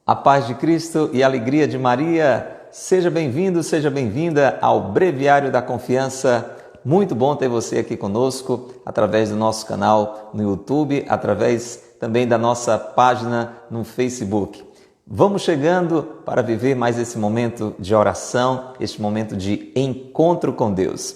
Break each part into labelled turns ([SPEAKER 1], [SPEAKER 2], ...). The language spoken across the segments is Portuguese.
[SPEAKER 1] A paz de Cristo e a alegria de Maria. Seja bem-vindo, seja bem-vinda ao Breviário da Confiança. Muito bom ter você aqui conosco, através do nosso canal no YouTube, através também da nossa página no Facebook. Vamos chegando para viver mais esse momento de oração, este momento de encontro com Deus.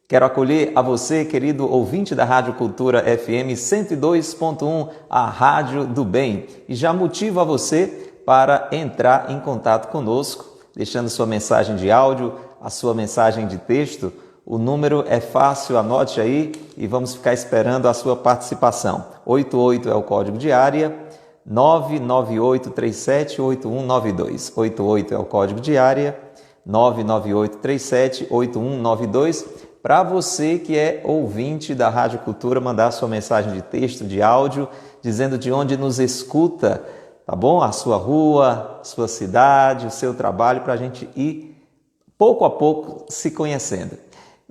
[SPEAKER 1] Quero acolher a você, querido ouvinte da Rádio Cultura FM 102.1, a Rádio do Bem, e já motivo a você para entrar em contato conosco, deixando sua mensagem de áudio, a sua mensagem de texto. O número é fácil, anote aí e vamos ficar esperando a sua participação. 88 é o código de área, 998378192. 88 é o código de área, 998378192. Para você que é ouvinte da Rádio Cultura, mandar sua mensagem de texto, de áudio, dizendo de onde nos escuta, tá bom? A sua rua, sua cidade, o seu trabalho, para a gente ir pouco a pouco se conhecendo.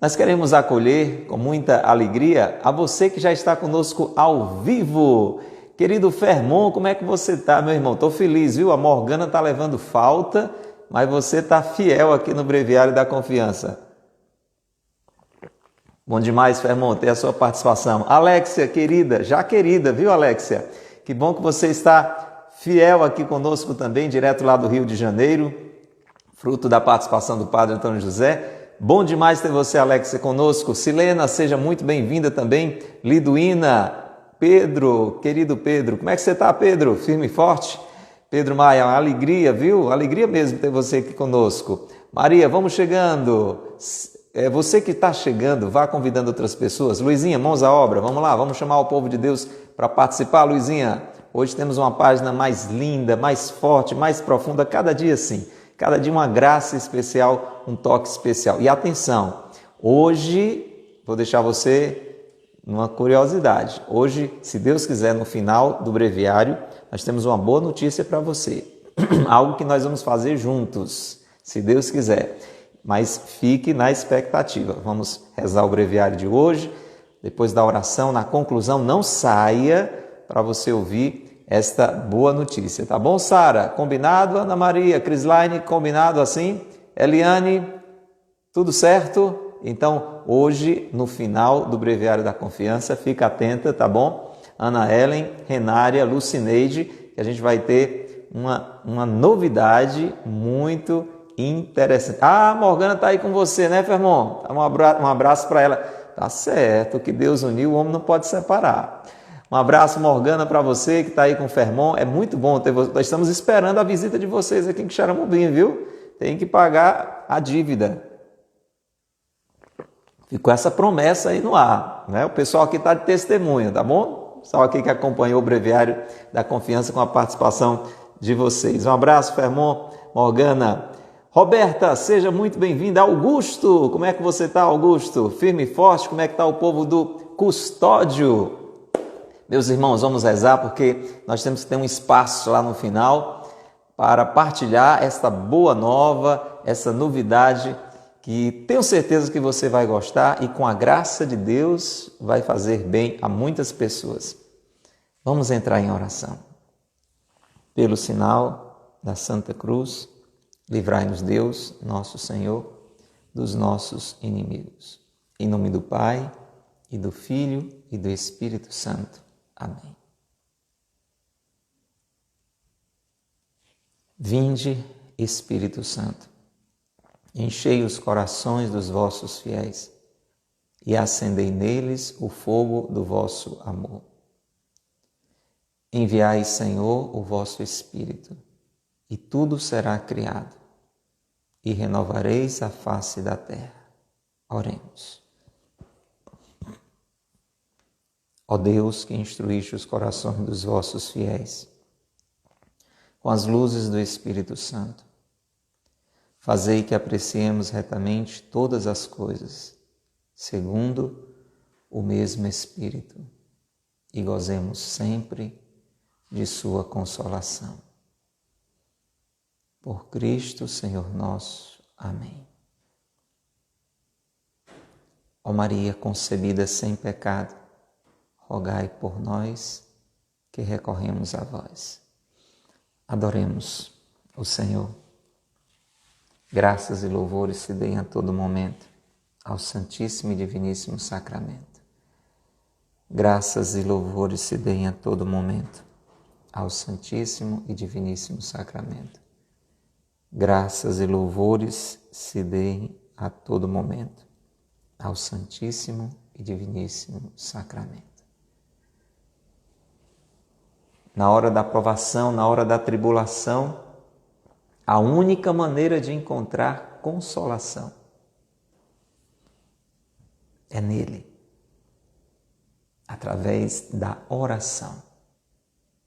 [SPEAKER 1] Nós queremos acolher com muita alegria a você que já está conosco ao vivo. Querido Fermon, como é que você está, meu irmão? Estou feliz, viu? A Morgana está levando falta, mas você está fiel aqui no Breviário da Confiança. Bom demais, Fermon, ter a sua participação. Alexia, querida, já querida, viu, Alexia? Que bom que você está fiel aqui conosco também, direto lá do Rio de Janeiro, fruto da participação do Padre Antônio José. Bom demais ter você, Alexia, conosco. Silena, seja muito bem-vinda também. Liduína, Pedro, querido Pedro, como é que você está, Pedro? Firme e forte? Pedro Maia, uma alegria, viu? Alegria mesmo ter você aqui conosco. Maria, vamos chegando. Você que está chegando, vá convidando outras pessoas. Luizinha, mãos à obra, vamos lá, vamos chamar o povo de Deus para participar, Luizinha. Hoje temos uma página mais linda, mais forte, mais profunda, cada dia sim. Cada dia uma graça especial, um toque especial. E atenção, hoje vou deixar você numa curiosidade. Hoje, se Deus quiser, no final do breviário, nós temos uma boa notícia para você. Algo que nós vamos fazer juntos, se Deus quiser. Mas fique na expectativa. Vamos rezar o breviário de hoje. Depois da oração, na conclusão, não saia para você ouvir esta boa notícia, tá bom, Sara? Combinado, Ana Maria? Crislaine, combinado assim? Eliane, tudo certo? Então, hoje, no final do Breviário da Confiança, fica atenta, tá bom? Ana Ellen, Renária, Lucineide, que a gente vai ter uma novidade muito interessante. Ah, a Morgana tá aí com você, né, Fermon? Um abraço para ela. Tá certo, que Deus uniu, o homem não pode separar. Um abraço, Morgana, para você que está aí com o Fermon. É muito bom ter você. Nós estamos esperando a visita de vocês aqui em Quixaramubim, viu? Tem que pagar a dívida. Ficou essa promessa aí no ar, né? O pessoal aqui está de testemunha, tá bom? O pessoal aqui que acompanhou o Breviário da Confiança com a participação de vocês. Um abraço, Fermon, Morgana. Roberta, seja muito bem-vinda. Augusto, como é que você está, Augusto? Firme e forte, como é que está o povo do Custódio? Meus irmãos, vamos rezar porque nós temos que ter um espaço lá no final para partilhar esta boa nova, essa novidade que tenho certeza que você vai gostar e com a graça de Deus vai fazer bem a muitas pessoas. Vamos entrar em oração. Pelo sinal da Santa Cruz, livrai-nos Deus, nosso Senhor, dos nossos inimigos. Em nome do Pai, e do Filho, e do Espírito Santo. Amém. Vinde, Espírito Santo, enchei os corações dos vossos fiéis e acendei neles o fogo do vosso amor. Enviai, Senhor, o vosso Espírito, e tudo será criado, e renovareis a face da terra. Oremos. Ó Deus, que instruíste os corações dos vossos fiéis com as luzes do Espírito Santo, fazei que apreciemos retamente todas as coisas, segundo o mesmo Espírito, e gozemos sempre de sua consolação. Por Cristo, Senhor nosso. Amém. Ó Maria concebida sem pecado, rogai por nós que recorremos a vós. Adoremos o Senhor. Graças e louvores se deem a todo momento ao Santíssimo e Diviníssimo Sacramento. Graças e louvores se deem a todo momento ao Santíssimo e Diviníssimo Sacramento. Graças e louvores se deem a todo momento ao Santíssimo e Diviníssimo Sacramento. Na hora da provação, na hora da tribulação, a única maneira de encontrar consolação é nele, através da oração,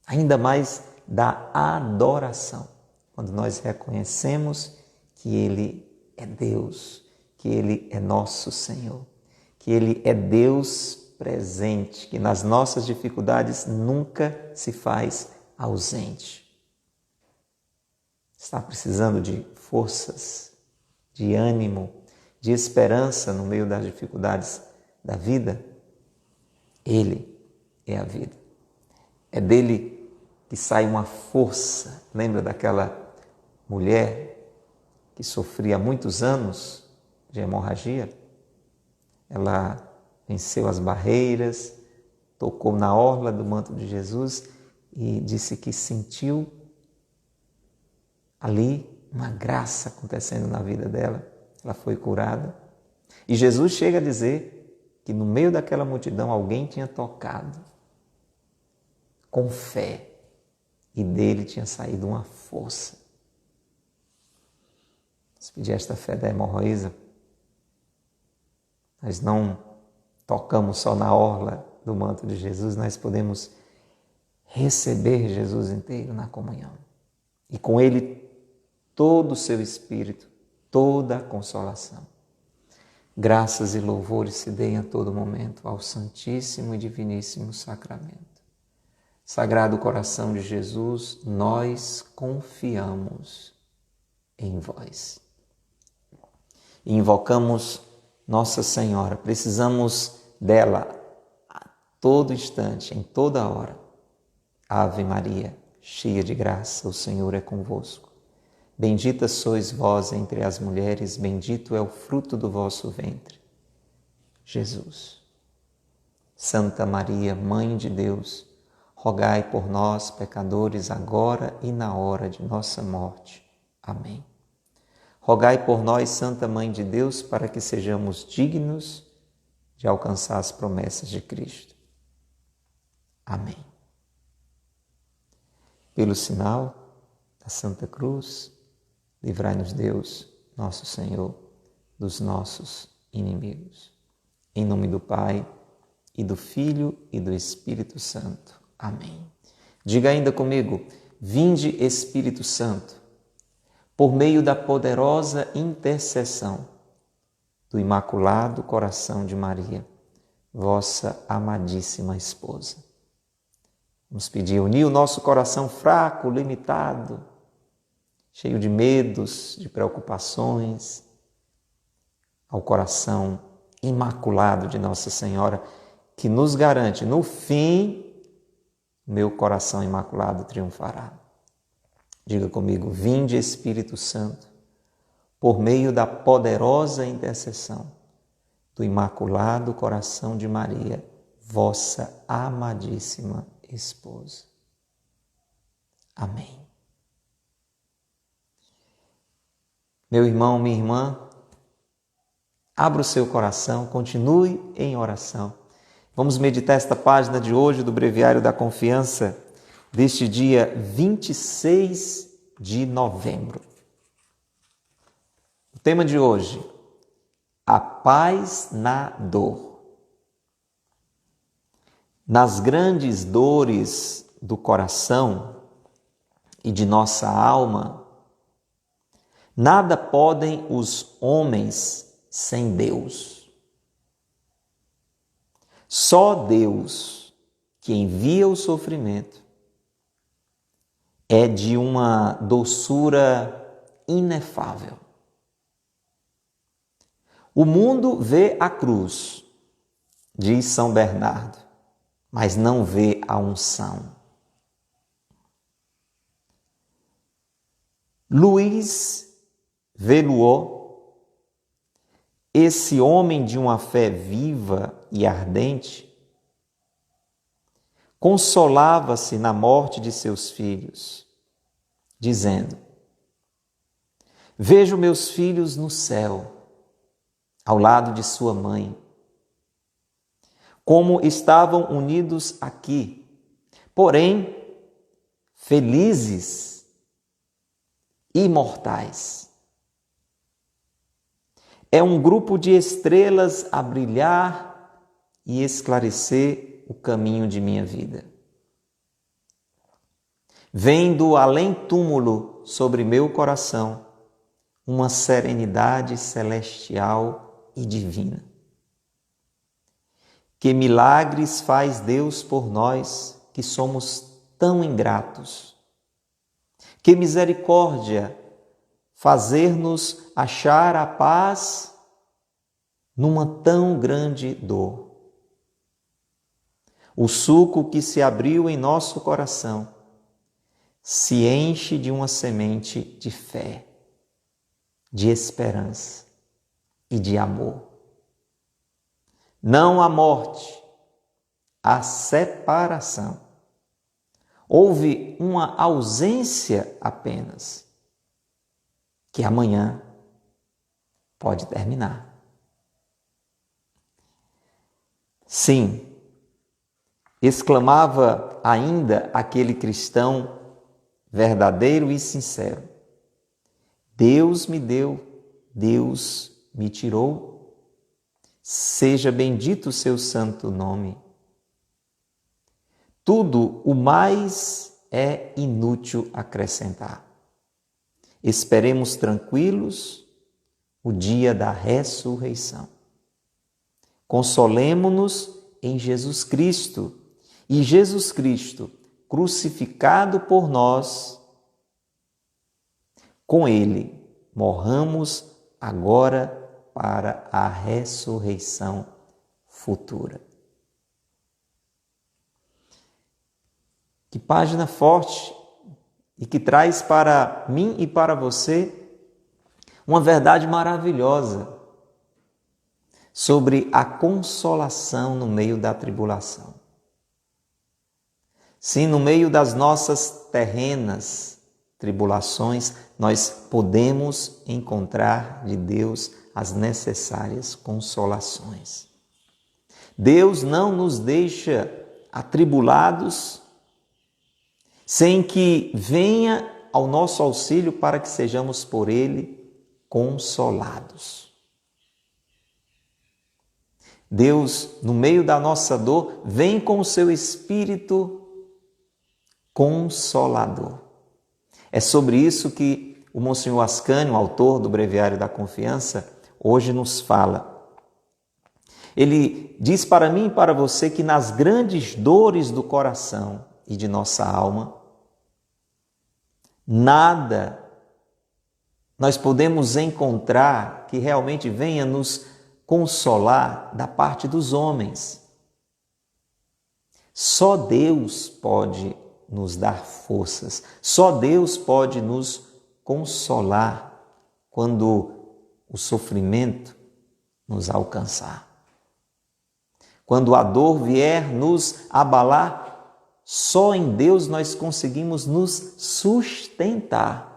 [SPEAKER 1] ainda mais da adoração, quando nós reconhecemos que Ele é Deus, que Ele é nosso Senhor, que Ele é Deus presente, que nas nossas dificuldades nunca se faz ausente. Está precisando de forças, de ânimo, de esperança no meio das dificuldades da vida? Ele é a vida. É dele que sai uma força. Lembra daquela mulher que sofria há muitos anos de hemorragia? Ela venceu as barreiras, tocou na orla do manto de Jesus e disse que sentiu ali uma graça acontecendo na vida dela. Ela foi curada. E Jesus chega a dizer que no meio daquela multidão alguém tinha tocado com fé e dele tinha saído uma força. Se pedir esta fé da hemorroísa, nós não tocamos só na orla do manto de Jesus, nós podemos receber Jesus inteiro na comunhão. E com ele todo o seu espírito, toda a consolação. Graças e louvores se deem a todo momento ao Santíssimo e Diviníssimo Sacramento. Sagrado coração de Jesus, nós confiamos em vós. E invocamos Nossa Senhora, precisamos dela a todo instante, em toda hora. Ave Maria, cheia de graça, o Senhor é convosco. Bendita sois vós entre as mulheres, bendito é o fruto do vosso ventre, Jesus. Santa Maria, Mãe de Deus, rogai por nós, pecadores, agora e na hora de nossa morte. Amém. Rogai por nós, Santa Mãe de Deus, para que sejamos dignos de alcançar as promessas de Cristo. Amém. Pelo sinal da Santa Cruz, livrai-nos Deus, nosso Senhor, dos nossos inimigos. Em nome do Pai, e do Filho, e do Espírito Santo. Amém. Diga ainda comigo: vinde, Espírito Santo, por meio da poderosa intercessão do Imaculado Coração de Maria, vossa amadíssima esposa. Vamos pedir, unir o nosso coração fraco, limitado, cheio de medos, de preocupações, ao coração imaculado de Nossa Senhora, que nos garante, no fim, meu coração imaculado triunfará. Diga comigo: vinde, Espírito Santo, por meio da poderosa intercessão do Imaculado Coração de Maria, vossa amadíssima esposa. Amém. Meu irmão, minha irmã, abra o seu coração, continue em oração. Vamos meditar esta página de hoje do Breviário da Confiança, deste dia 26 de novembro. O tema de hoje: a paz na dor. Nas grandes dores do coração e de nossa alma, nada podem os homens sem Deus. Só Deus, que envia o sofrimento, é de uma doçura inefável. O mundo vê a cruz, diz São Bernardo, mas não vê a unção. Luiz Veluot, esse homem de uma fé viva e ardente, consolava-se na morte de seus filhos, dizendo: vejo meus filhos no céu, ao lado de sua mãe, como estavam unidos aqui, porém felizes, imortais. É um grupo de estrelas a brilhar e esclarecer o caminho de minha vida. Vem do além-túmulo sobre meu coração uma serenidade celestial e divina. Que milagres faz Deus por nós que somos tão ingratos. Que misericórdia fazer-nos achar a paz numa tão grande dor. O suco que se abriu em nosso coração se enche de uma semente de fé, de esperança e de amor. Não há morte, há separação. Houve uma ausência apenas, que amanhã pode terminar. Sim, exclamava ainda aquele cristão verdadeiro e sincero: Deus me deu, Deus me tirou. Seja bendito o seu santo nome. Tudo o mais é inútil acrescentar. Esperemos tranquilos o dia da ressurreição. Consolemo-nos em Jesus Cristo, e Jesus Cristo, crucificado por nós, com Ele morramos agora para a ressurreição futura. Que página forte e que traz para mim e para você uma verdade maravilhosa sobre a consolação no meio da tribulação. Sim, no meio das nossas terrenas tribulações, nós podemos encontrar de Deus as necessárias consolações. Deus não nos deixa atribulados sem que venha ao nosso auxílio para que sejamos por Ele consolados. Deus, no meio da nossa dor, vem com o seu Espírito Consolador. É sobre isso que o Monsenhor Ascânio, autor do Breviário da Confiança, hoje nos fala. Ele diz para mim e para você que nas grandes dores do coração e de nossa alma, nada nós podemos encontrar que realmente venha nos consolar da parte dos homens. Só Deus pode nos dar forças, só Deus pode nos consolar quando o sofrimento nos alcançar. Quando a dor vier nos abalar, só em Deus nós conseguimos nos sustentar.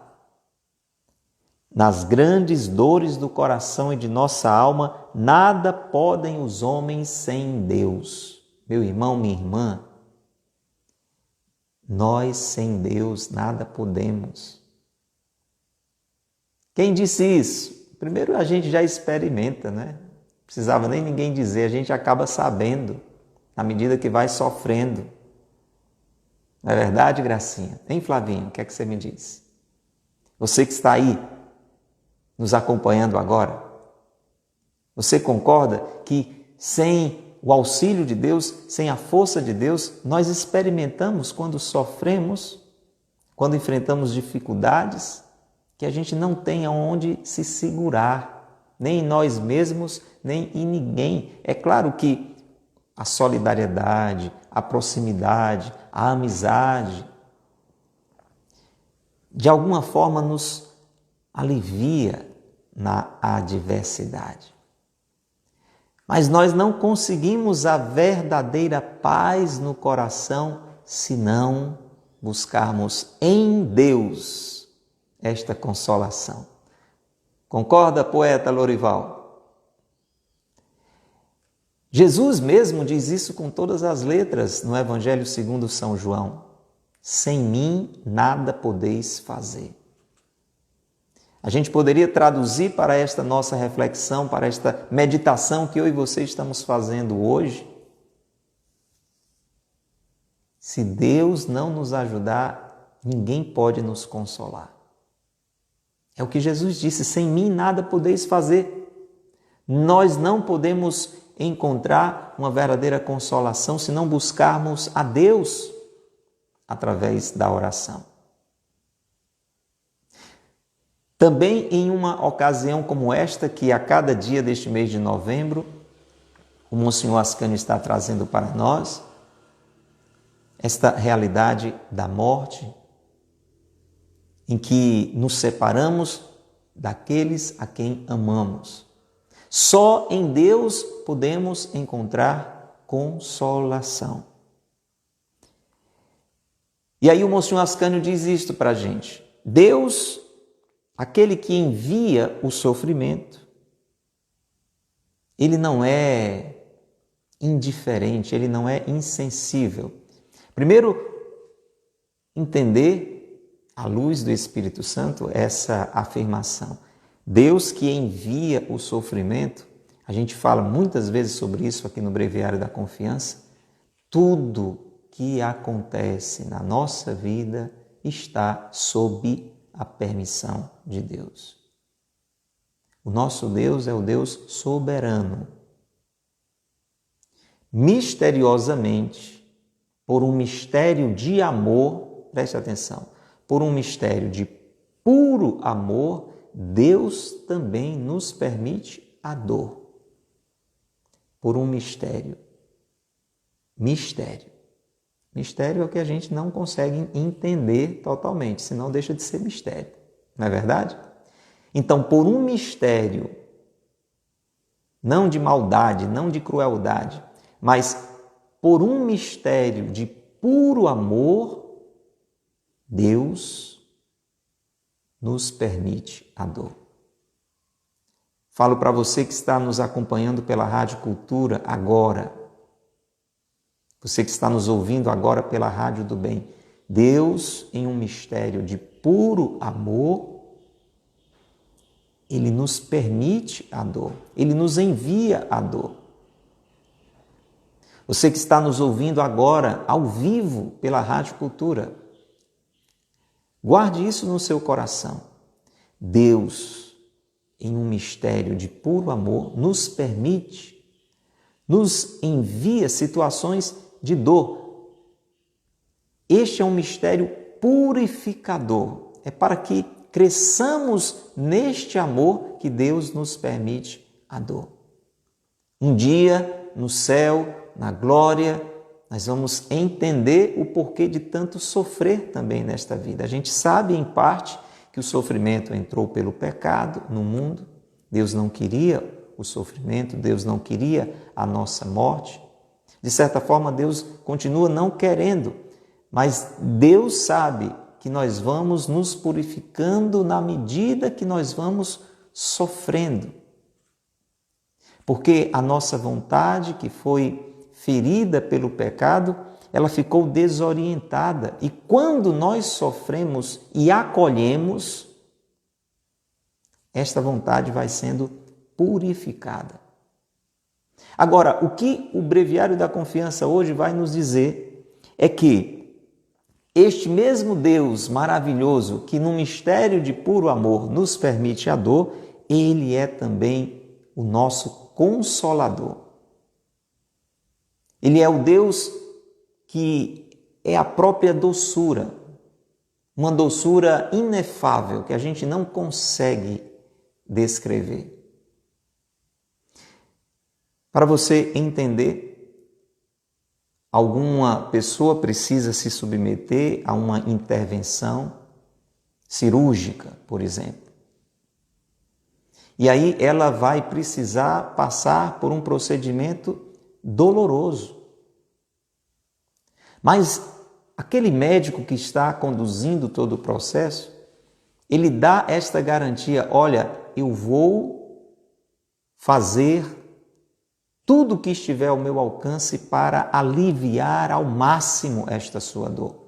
[SPEAKER 1] Nas grandes dores do coração e de nossa alma, nada podem os homens sem Deus. Meu irmão, minha irmã, nós sem Deus nada podemos. Quem disse isso? Primeiro a gente já experimenta, né? Não precisava nem ninguém dizer, a gente acaba sabendo, à medida que vai sofrendo. Não é verdade, Gracinha? Hein, Flavinho? O que é que você me diz? Você que está aí, nos acompanhando agora, você concorda que sem o auxílio de Deus, sem a força de Deus, nós experimentamos quando sofremos, quando enfrentamos dificuldades, que a gente não tem aonde se segurar, nem em nós mesmos, nem em ninguém. É claro que a solidariedade, a proximidade, a amizade de alguma forma nos alivia na adversidade. Mas nós não conseguimos a verdadeira paz no coração se não buscarmos em Deus esta consolação. Concorda, poeta Lorival? Jesus mesmo diz isso com todas as letras no Evangelho segundo São João. Sem mim nada podeis fazer. A gente poderia traduzir para esta nossa reflexão, para esta meditação que eu e você estamos fazendo hoje. Se Deus não nos ajudar, ninguém pode nos consolar. É o que Jesus disse, sem mim nada podeis fazer. Nós não podemos encontrar uma verdadeira consolação se não buscarmos a Deus através da oração. Também em uma ocasião como esta, que a cada dia deste mês de novembro, o Monsenhor Ascânio está trazendo para nós, esta realidade da morte, em que nos separamos daqueles a quem amamos. Só em Deus podemos encontrar consolação. E aí o Monsenhor Ascânio diz isto para a gente. Deus, aquele que envia o sofrimento, ele não é indiferente, ele não é insensível. Primeiro, entender, à luz do Espírito Santo, essa afirmação. Deus que envia o sofrimento, a gente fala muitas vezes sobre isso aqui no Breviário da Confiança, tudo que acontece na nossa vida está sob a permissão de Deus. O nosso Deus é o Deus soberano. Misteriosamente, por um mistério de amor, preste atenção, por um mistério de puro amor, Deus também nos permite a dor. Por um mistério. Mistério. Mistério é o que a gente não consegue entender totalmente, senão deixa de ser mistério. Não é verdade? Então, por um mistério, não de maldade, não de crueldade, mas por um mistério de puro amor, Deus nos permite a dor. Falo para você que está nos acompanhando pela Rádio Cultura agora, você que está nos ouvindo agora pela Rádio do Bem, Deus, em um mistério de puro amor, Ele nos permite a dor, Ele nos envia a dor. Você que está nos ouvindo agora, ao vivo, pela Rádio Cultura, guarde isso no seu coração. Deus, em um mistério de puro amor, nos permite, nos envia situações de dor. Este é um mistério purificador. É para que cresçamos neste amor que Deus nos permite a dor. Um dia, no céu, na glória, nós vamos entender o porquê de tanto sofrer também nesta vida. A gente sabe, em parte, que o sofrimento entrou pelo pecado no mundo. Deus não queria o sofrimento, Deus não queria a nossa morte. De certa forma, Deus continua não querendo, mas Deus sabe que nós vamos nos purificando na medida que nós vamos sofrendo. Porque a nossa vontade, que foi ferida pelo pecado, ela ficou desorientada. E quando nós sofremos e acolhemos, esta vontade vai sendo purificada. Agora, o que o Breviário da Confiança hoje vai nos dizer é que este mesmo Deus maravilhoso que no mistério de puro amor nos permite a dor, Ele é também o nosso Consolador. Ele é o Deus que é a própria doçura, uma doçura inefável que a gente não consegue descrever. Para você entender, alguma pessoa precisa se submeter a uma intervenção cirúrgica, por exemplo. E aí ela vai precisar passar por um procedimento doloroso. Mas aquele médico que está conduzindo todo o processo, ele dá esta garantia: olha, eu vou fazer tudo o que estiver ao meu alcance para aliviar ao máximo esta sua dor.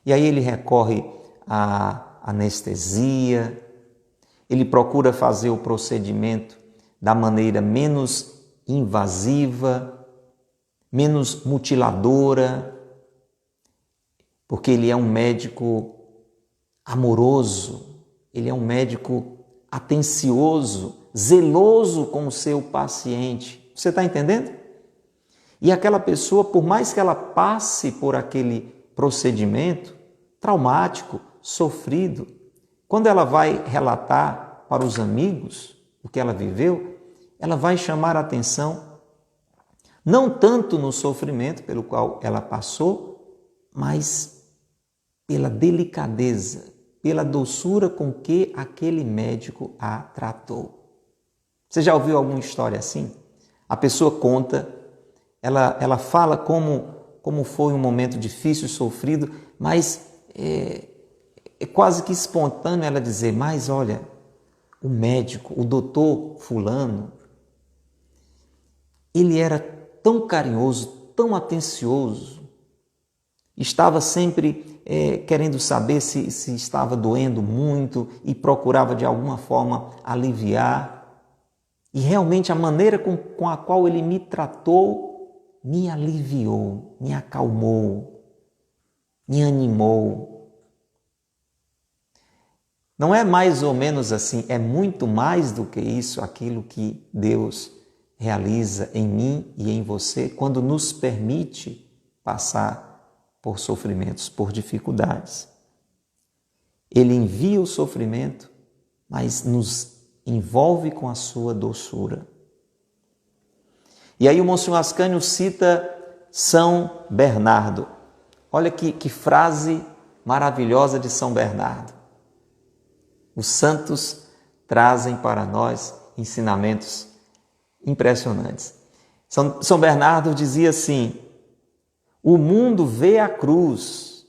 [SPEAKER 1] E aí ele recorre à anestesia, ele procura fazer o procedimento da maneira menos invasiva, menos mutiladora, porque ele é um médico amoroso, ele é um médico atencioso, zeloso com o seu paciente. Você está entendendo? E aquela pessoa, por mais que ela passe por aquele procedimento traumático, sofrido, quando ela vai relatar para os amigos o que ela viveu, ela vai chamar a atenção não tanto no sofrimento pelo qual ela passou, mas pela delicadeza, pela doçura com que aquele médico a tratou. Você já ouviu alguma história assim? A pessoa conta, ela fala como foi um momento difícil, sofrido, mas é quase que espontâneo ela dizer: mas olha, o médico, o doutor fulano, ele era tão carinhoso, tão atencioso, estava sempre querendo saber se estava doendo muito e procurava de alguma forma aliviar. E realmente a maneira com a qual ele me tratou me aliviou, me acalmou, me animou. Não é mais ou menos assim, é muito mais do que isso, aquilo que Deus realiza em mim e em você quando nos permite passar por sofrimentos, por dificuldades. Ele envia o sofrimento, mas nos envolve com a sua doçura. E aí o Monsenhor Ascânio cita São Bernardo. Olha que frase maravilhosa de São Bernardo. Os santos trazem para nós ensinamentos impressionantes. São Bernardo dizia assim: o mundo vê a cruz,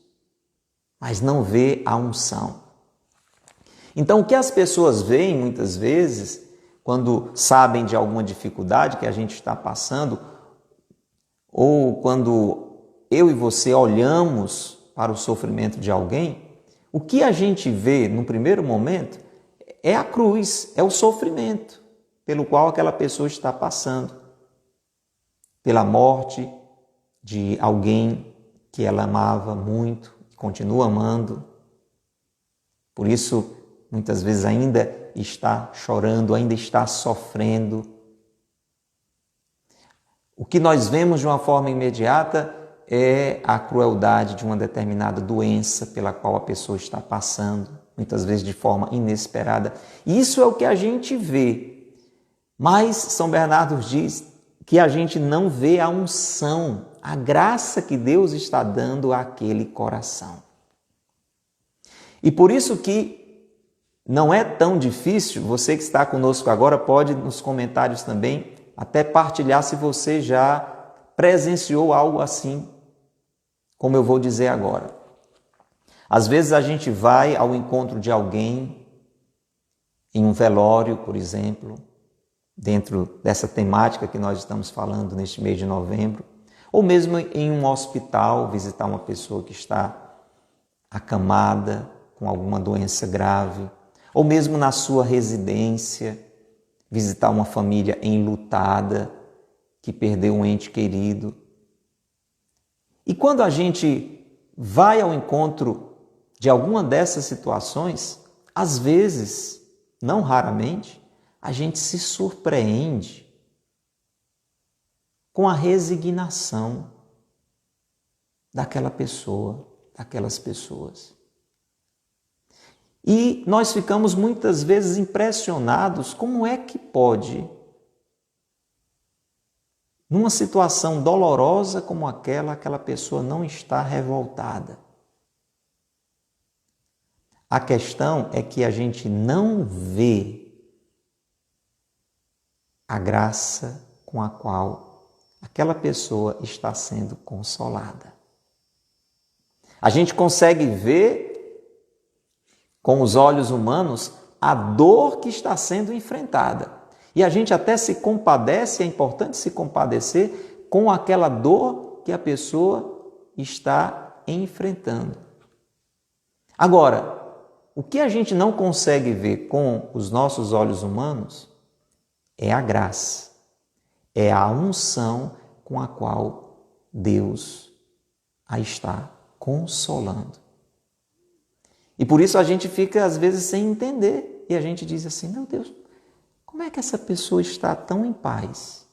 [SPEAKER 1] mas não vê a unção. Então, o que as pessoas veem muitas vezes, quando sabem de alguma dificuldade que a gente está passando, ou quando eu e você olhamos para o sofrimento de alguém, o que a gente vê no primeiro momento é a cruz, é o sofrimento pelo qual aquela pessoa está passando, pela morte de alguém que ela amava muito, continua amando. Por isso, muitas vezes ainda está chorando, ainda está sofrendo. O que nós vemos de uma forma imediata é a crueldade de uma determinada doença pela qual a pessoa está passando, muitas vezes de forma inesperada. E isso é o que a gente vê. Mas São Bernardo diz que a gente não vê a unção, a graça que Deus está dando àquele coração. E por isso que não é tão difícil, você que está conosco agora pode nos comentários também até partilhar se você já presenciou algo assim, como eu vou dizer agora. Às vezes a gente vai ao encontro de alguém em um velório, por exemplo, dentro dessa temática que nós estamos falando neste mês de novembro, ou mesmo em um hospital, visitar uma pessoa que está acamada com alguma doença grave, ou mesmo na sua residência, visitar uma família enlutada que perdeu um ente querido. E quando a gente vai ao encontro de alguma dessas situações, às vezes, não raramente, a gente se surpreende com a resignação daquela pessoa, daquelas pessoas. E nós ficamos muitas vezes impressionados como é que pode, numa situação dolorosa como aquela pessoa não está revoltada. A questão é que a gente não vê a graça com a qual aquela pessoa está sendo consolada. A gente consegue ver com os olhos humanos a dor que está sendo enfrentada. E a gente até se compadece, é importante se compadecer com aquela dor que a pessoa está enfrentando. Agora, o que a gente não consegue ver com os nossos olhos humanos é a graça, é a unção com a qual Deus a está consolando. E por isso a gente fica às vezes sem entender e a gente diz assim, meu Deus, como é que essa pessoa está tão em paz?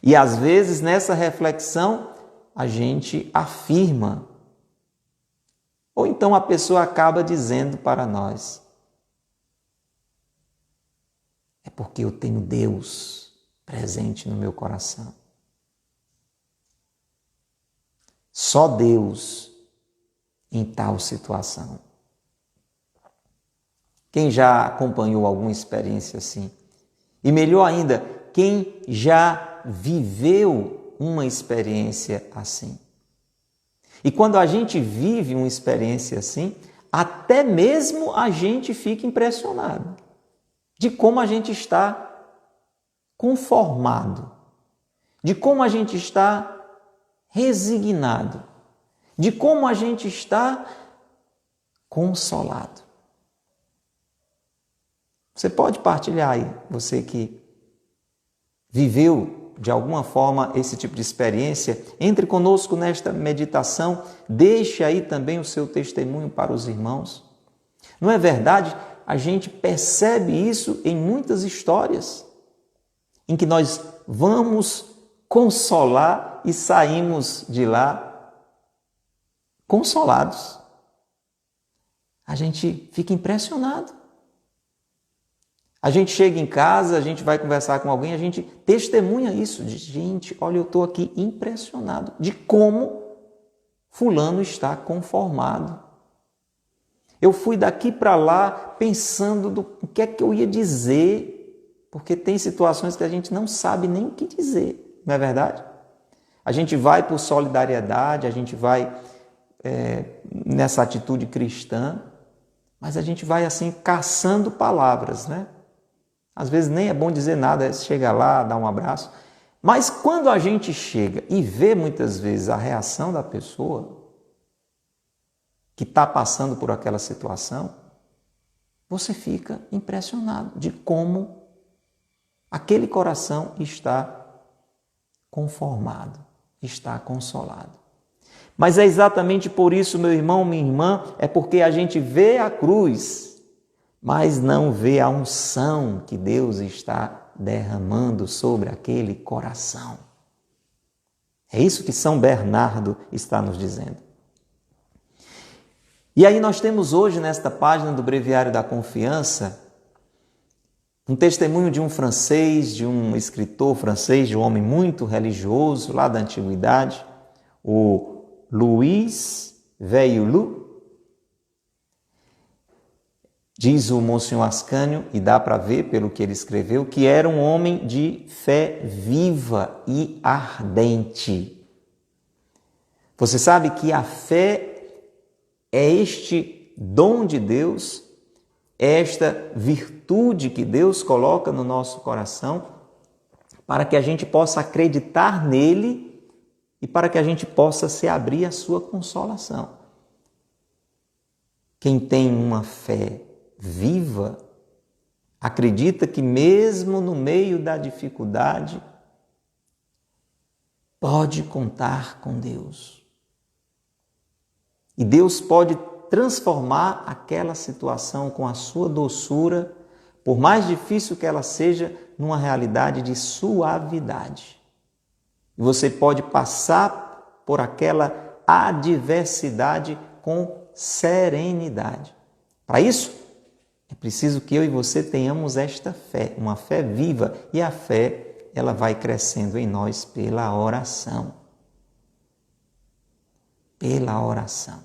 [SPEAKER 1] E às vezes nessa reflexão a gente afirma, ou então a pessoa acaba dizendo para nós, é porque eu tenho Deus presente no meu coração. Só Deus em tal situação. Quem já acompanhou alguma experiência assim? E melhor ainda, quem já viveu uma experiência assim? E quando a gente vive uma experiência assim, até mesmo a gente fica impressionado de como a gente está conformado, de como a gente está resignado, de como a gente está consolado. Você pode partilhar aí, você que viveu de alguma forma esse tipo de experiência, entre conosco nesta meditação, deixe aí também o seu testemunho para os irmãos. Não é verdade? A gente percebe isso em muitas histórias, em que nós vamos consolar e saímos de lá consolados. A gente fica impressionado. A gente chega em casa, a gente vai conversar com alguém, a gente testemunha isso. De, gente, olha, eu estou aqui impressionado de como fulano está conformado. Eu fui daqui para lá pensando do que é que eu ia dizer, porque tem situações que a gente não sabe nem o que dizer, não é verdade? A gente vai por solidariedade, a gente vai nessa atitude cristã, mas a gente vai assim caçando palavras, né? Às vezes nem é bom dizer nada, chega lá, dá um abraço. Mas quando a gente chega e vê muitas vezes a reação da pessoa que está passando por aquela situação, você fica impressionado de como aquele coração está conformado, está consolado. Mas é exatamente por isso, meu irmão, minha irmã, é porque a gente vê a cruz, mas não vê a unção que Deus está derramando sobre aquele coração. É isso que São Bernardo está nos dizendo. E aí nós temos hoje, nesta página do Breviário da Confiança, um testemunho de um francês, de um escritor francês, de um homem muito religioso, lá da antiguidade, o Louis Veuillot. Diz o Monsenhor Ascânio, e dá para ver pelo que ele escreveu, que era um homem de fé viva e ardente. Você sabe que a fé é este dom de Deus, é esta virtude que Deus coloca no nosso coração para que a gente possa acreditar nele e para que a gente possa se abrir à sua consolação. Quem tem uma fé viva, acredita que mesmo no meio da dificuldade, pode contar com Deus. E Deus pode transformar aquela situação com a sua doçura, por mais difícil que ela seja, numa realidade de suavidade. E você pode passar por aquela adversidade com serenidade. Para isso, é preciso que eu e você tenhamos esta fé, uma fé viva, e a fé ela vai crescendo em nós pela oração. Pela oração.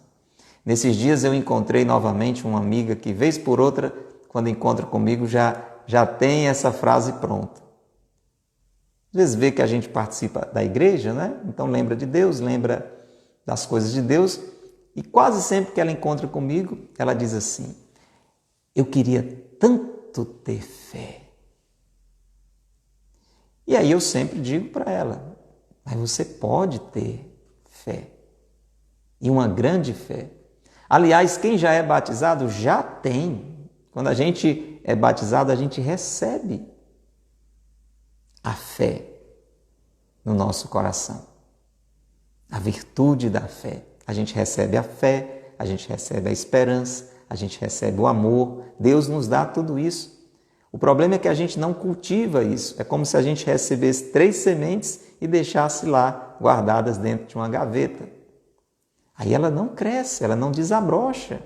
[SPEAKER 1] Nesses dias eu encontrei novamente uma amiga que, vez por outra, quando encontra comigo, já tem essa frase pronta. Às vezes vê que a gente participa da igreja, né? Então lembra de Deus, lembra das coisas de Deus, e quase sempre que ela encontra comigo, ela diz assim: eu queria tanto ter fé. E aí eu sempre digo para ela: mas você pode ter fé, e uma grande fé. Aliás, quem já é batizado já tem. Quando a gente é batizado, a gente recebe a fé no nosso coração, a virtude da fé. A gente recebe a fé, a gente recebe a esperança, a gente recebe o amor. Deus nos dá tudo isso. O problema é que a gente não cultiva isso. É como se a gente recebesse 3 sementes e deixasse lá guardadas dentro de uma gaveta. Aí ela não cresce, ela não desabrocha.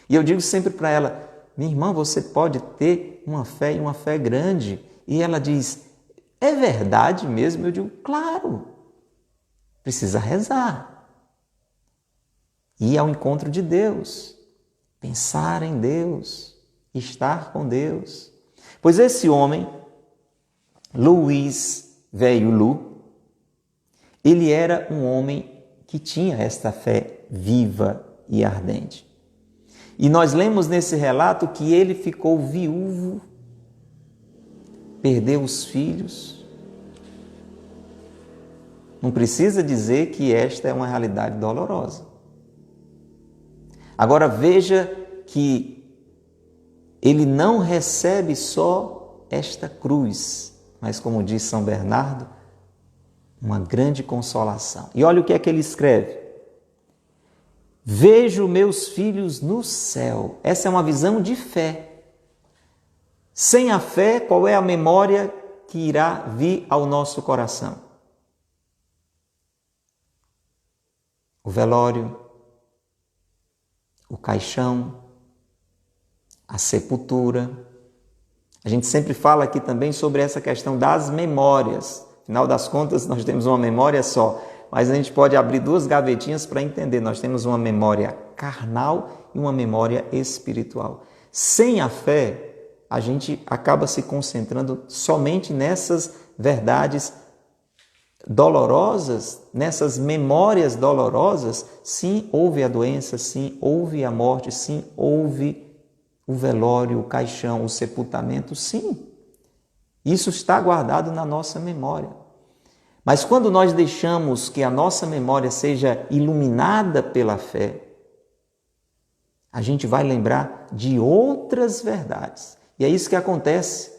[SPEAKER 1] E eu digo sempre para ela: minha irmã, você pode ter uma fé e uma fé grande. E ela diz: é verdade mesmo? Eu digo: claro, precisa rezar, ir ao encontro de Deus, pensar em Deus, estar com Deus. Pois esse homem, Luiz Velho Lu, ele era um homem que tinha esta fé viva e ardente. E nós lemos nesse relato que ele ficou viúvo, perdeu os filhos. Não precisa dizer que esta é uma realidade dolorosa. Agora veja que ele não recebe só esta cruz, mas, como diz São Bernardo, uma grande consolação. E olha o que é que ele escreve: vejo meus filhos no céu. Essa é uma visão de fé. Sem a fé, qual é a memória que irá vir ao nosso coração? O velório, o caixão, a sepultura. A gente sempre fala aqui também sobre essa questão das memórias. Afinal das contas, nós temos uma memória só, mas a gente pode abrir 2 gavetinhas para entender. Nós temos uma memória carnal e uma memória espiritual. Sem a fé, a gente acaba se concentrando somente nessas verdades dolorosas, nessas memórias dolorosas. Sim, houve a doença, sim, houve a morte, sim, houve o velório, o caixão, o sepultamento, sim. Isso está guardado na nossa memória. Mas quando nós deixamos que a nossa memória seja iluminada pela fé, a gente vai lembrar de outras verdades. E é isso que acontece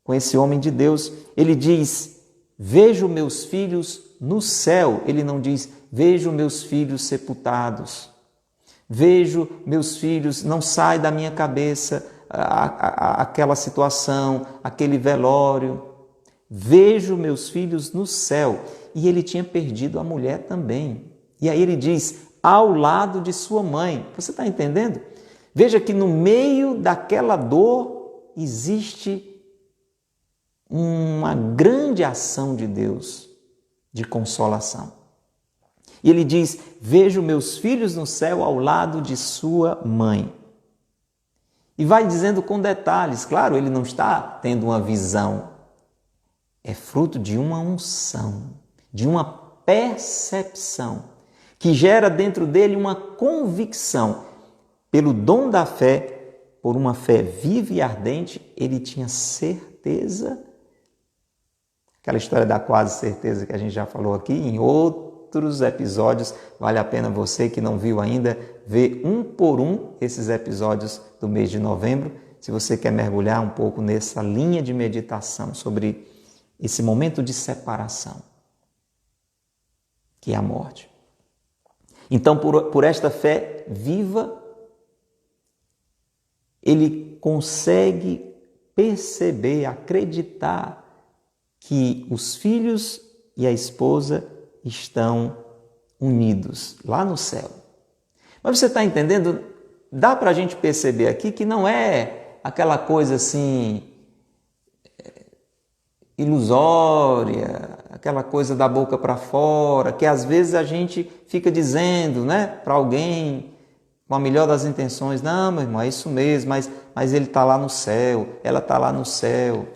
[SPEAKER 1] com esse homem de Deus. Ele diz: vejo meus filhos no céu. Ele não diz: vejo meus filhos sepultados. Vejo meus filhos, não sai da minha cabeça aquela situação, aquele velório. Vejo meus filhos no céu. E ele tinha perdido a mulher também. E aí ele diz: ao lado de sua mãe. Você está entendendo? Veja que no meio daquela dor existe uma grande ação de Deus de consolação. E ele diz: vejo meus filhos no céu ao lado de sua mãe. E vai dizendo com detalhes. Claro, ele não está tendo uma visão. É fruto de uma unção, de uma percepção, que gera dentro dele uma convicção. Pelo dom da fé, por uma fé viva e ardente, ele tinha certeza. Aquela história da quase certeza que a gente já falou aqui em outros episódios. Vale a pena você que não viu ainda ver um por um esses episódios do mês de novembro, se você quer mergulhar um pouco nessa linha de meditação sobre esse momento de separação, que é a morte. Então, por esta fé viva, ele consegue perceber, acreditar que os filhos e a esposa estão unidos lá no céu. Mas você está entendendo? Dá para a gente perceber aqui que não é aquela coisa assim ilusória, aquela coisa da boca para fora, que às vezes a gente fica dizendo, né, para alguém: com a melhor das intenções. Não, meu irmão, é isso mesmo, mas ele está lá no céu, ela está lá no céu.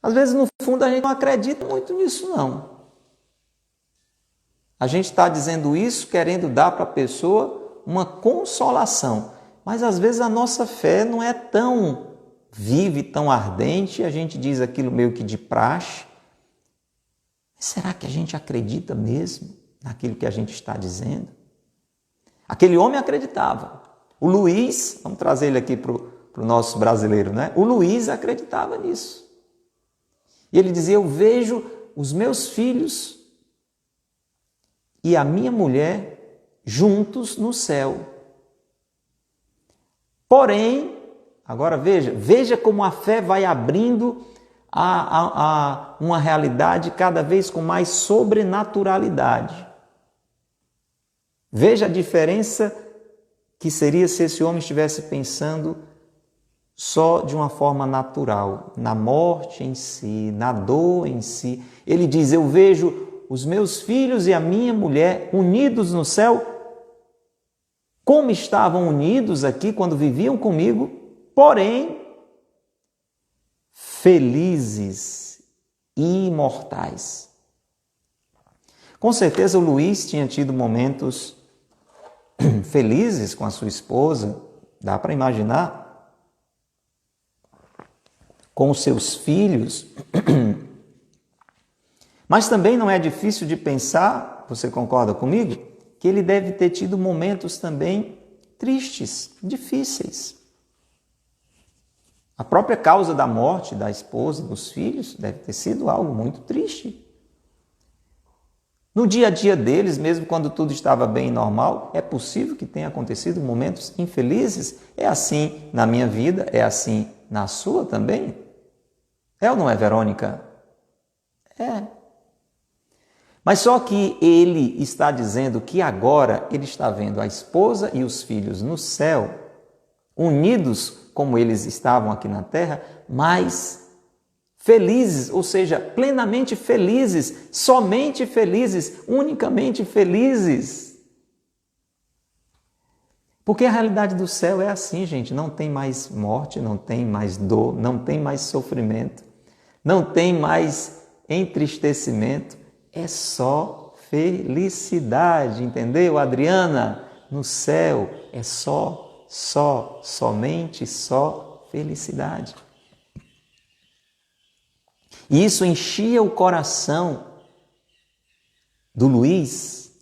[SPEAKER 1] Às vezes, no fundo, a gente não acredita muito nisso, não. A gente está dizendo isso querendo dar para a pessoa uma consolação. Mas, às vezes, a nossa fé não é tão viva e tão ardente. A gente diz aquilo meio que de praxe. Mas será que a gente acredita mesmo naquilo que a gente está dizendo? Aquele homem acreditava. O Luiz, vamos trazer ele aqui para o nosso brasileiro, né? O Luiz acreditava nisso. E ele dizia, eu vejo os meus filhos e a minha mulher juntos no céu. Porém, agora veja como a fé vai abrindo a uma realidade cada vez com mais sobrenaturalidade. Veja a diferença que seria se esse homem estivesse pensando só de uma forma natural, na morte em si, na dor em si. Ele diz, eu vejo os meus filhos e a minha mulher unidos no céu, como estavam unidos aqui quando viviam comigo, porém, felizes e imortais. Com certeza o Luiz tinha tido momentos felizes com a sua esposa, dá para imaginar, com os seus filhos, mas também não é difícil de pensar, você concorda comigo, que ele deve ter tido momentos também tristes, difíceis. A própria causa da morte da esposa e dos filhos deve ter sido algo muito triste. No dia a dia deles, mesmo quando tudo estava bem e normal, é possível que tenha acontecido momentos infelizes. É assim na minha vida, é assim na sua também? É ou não é, Verônica? É. Mas só que ele está dizendo que agora ele está vendo a esposa e os filhos no céu, unidos como eles estavam aqui na terra, mas felizes, ou seja, plenamente felizes, somente felizes, unicamente felizes. Porque a realidade do céu é assim, gente, não tem mais morte, não tem mais dor, não tem mais sofrimento, não tem mais entristecimento, é só felicidade, entendeu, Adriana? No céu é somente felicidade. E isso enchia o coração do Luiz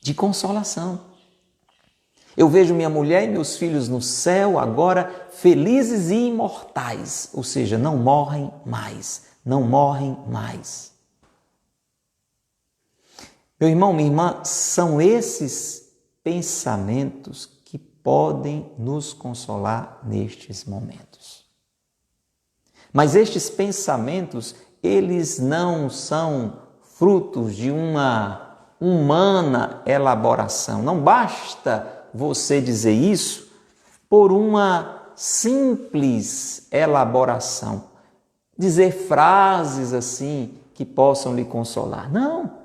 [SPEAKER 1] de consolação. Eu vejo minha mulher e meus filhos no céu agora felizes e imortais, ou seja, não morrem mais, não morrem mais. Meu irmão, minha irmã, são esses pensamentos que podem nos consolar nestes momentos. Mas estes pensamentos, eles não são frutos de uma humana elaboração. Não basta você dizer isso por uma simples elaboração. Dizer frases assim que possam lhe consolar. Não.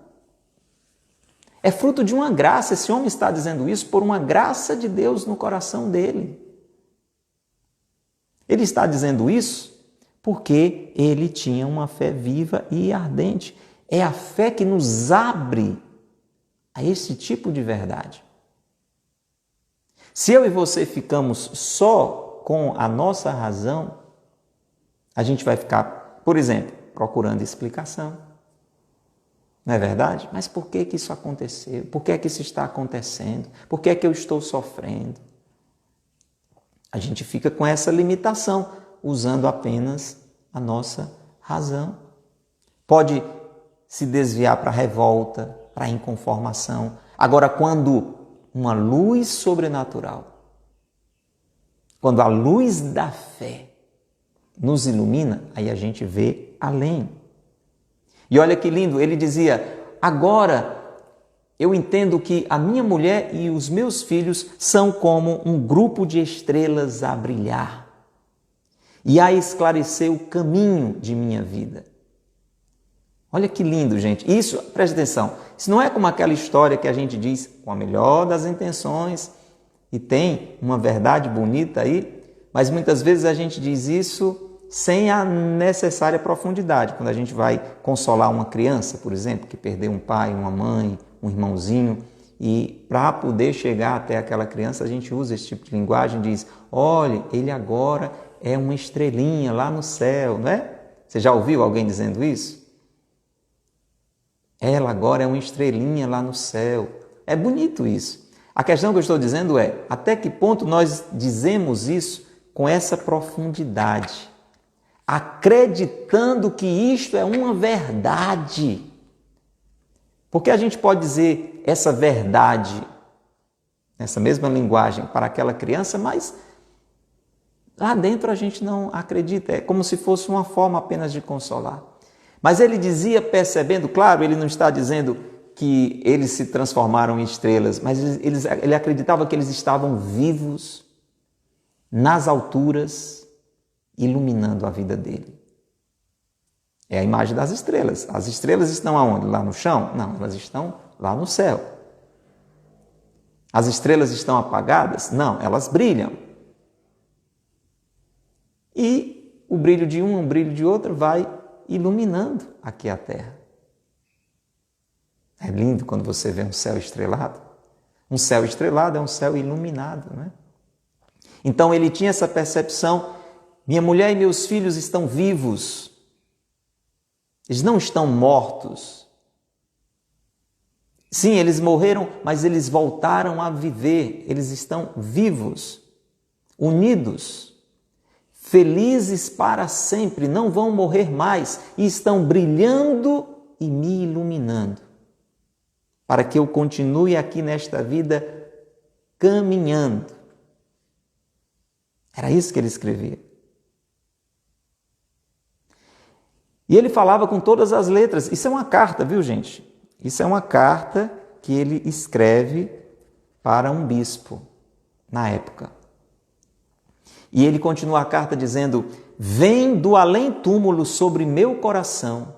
[SPEAKER 1] É fruto de uma graça. Esse homem está dizendo isso por uma graça de Deus no coração dele. Ele está dizendo isso porque ele tinha uma fé viva e ardente. É a fé que nos abre a esse tipo de verdade. Se eu e você ficamos só com a nossa razão, a gente vai ficar, por exemplo, procurando explicação. Não é verdade? Mas por que isso aconteceu? Por que isso está acontecendo? Por que eu estou sofrendo? A gente fica com essa limitação, usando apenas a nossa razão. Pode se desviar para a revolta, para a inconformação. Agora, quando uma luz sobrenatural, quando a luz da fé nos ilumina, aí a gente vê além. E olha que lindo, ele dizia, agora eu entendo que a minha mulher e os meus filhos são como um grupo de estrelas a brilhar e a esclarecer o caminho de minha vida. Olha que lindo, gente. Isso, preste atenção, Isso não é como aquela história que a gente diz com a melhor das intenções e tem uma verdade bonita aí, mas muitas vezes a gente diz isso sem a necessária profundidade. Quando a gente vai consolar uma criança, por exemplo, que perdeu um pai, uma mãe, um irmãozinho, e para poder chegar até aquela criança, a gente usa esse tipo de linguagem, diz, olha, ele agora é uma estrelinha lá no céu, não é? Você já ouviu alguém dizendo isso? Ela agora é uma estrelinha lá no céu. É bonito isso. A questão que eu estou dizendo é, até que ponto nós dizemos isso com essa profundidade, acreditando que isto é uma verdade. Porque a gente pode dizer essa verdade, essa mesma linguagem para aquela criança, mas lá dentro a gente não acredita, é como se fosse uma forma apenas de consolar. Mas ele dizia percebendo, claro, ele não está dizendo que eles se transformaram em estrelas, mas ele acreditava que eles estavam vivos nas alturas, iluminando a vida dele. É a imagem das estrelas. As estrelas estão aonde? Lá no chão? Não, elas estão lá no céu. As estrelas estão apagadas? Não, elas brilham. E o brilho de um, o brilho de outro vai iluminando aqui a terra. É lindo quando você vê um céu estrelado. Um céu estrelado é um céu iluminado, né? Então ele tinha essa percepção, minha mulher e meus filhos estão vivos. Eles não estão mortos. Sim, eles morreram, mas eles voltaram a viver. Eles estão vivos, unidos, felizes para sempre, não vão morrer mais e estão brilhando e me iluminando, para que eu continue aqui nesta vida caminhando. Era isso que ele escrevia. E ele falava com todas as letras. Isso é uma carta, viu, gente? Isso é uma carta que ele escreve para um bispo na época. E ele continua a carta dizendo, vem do além-túmulo sobre meu coração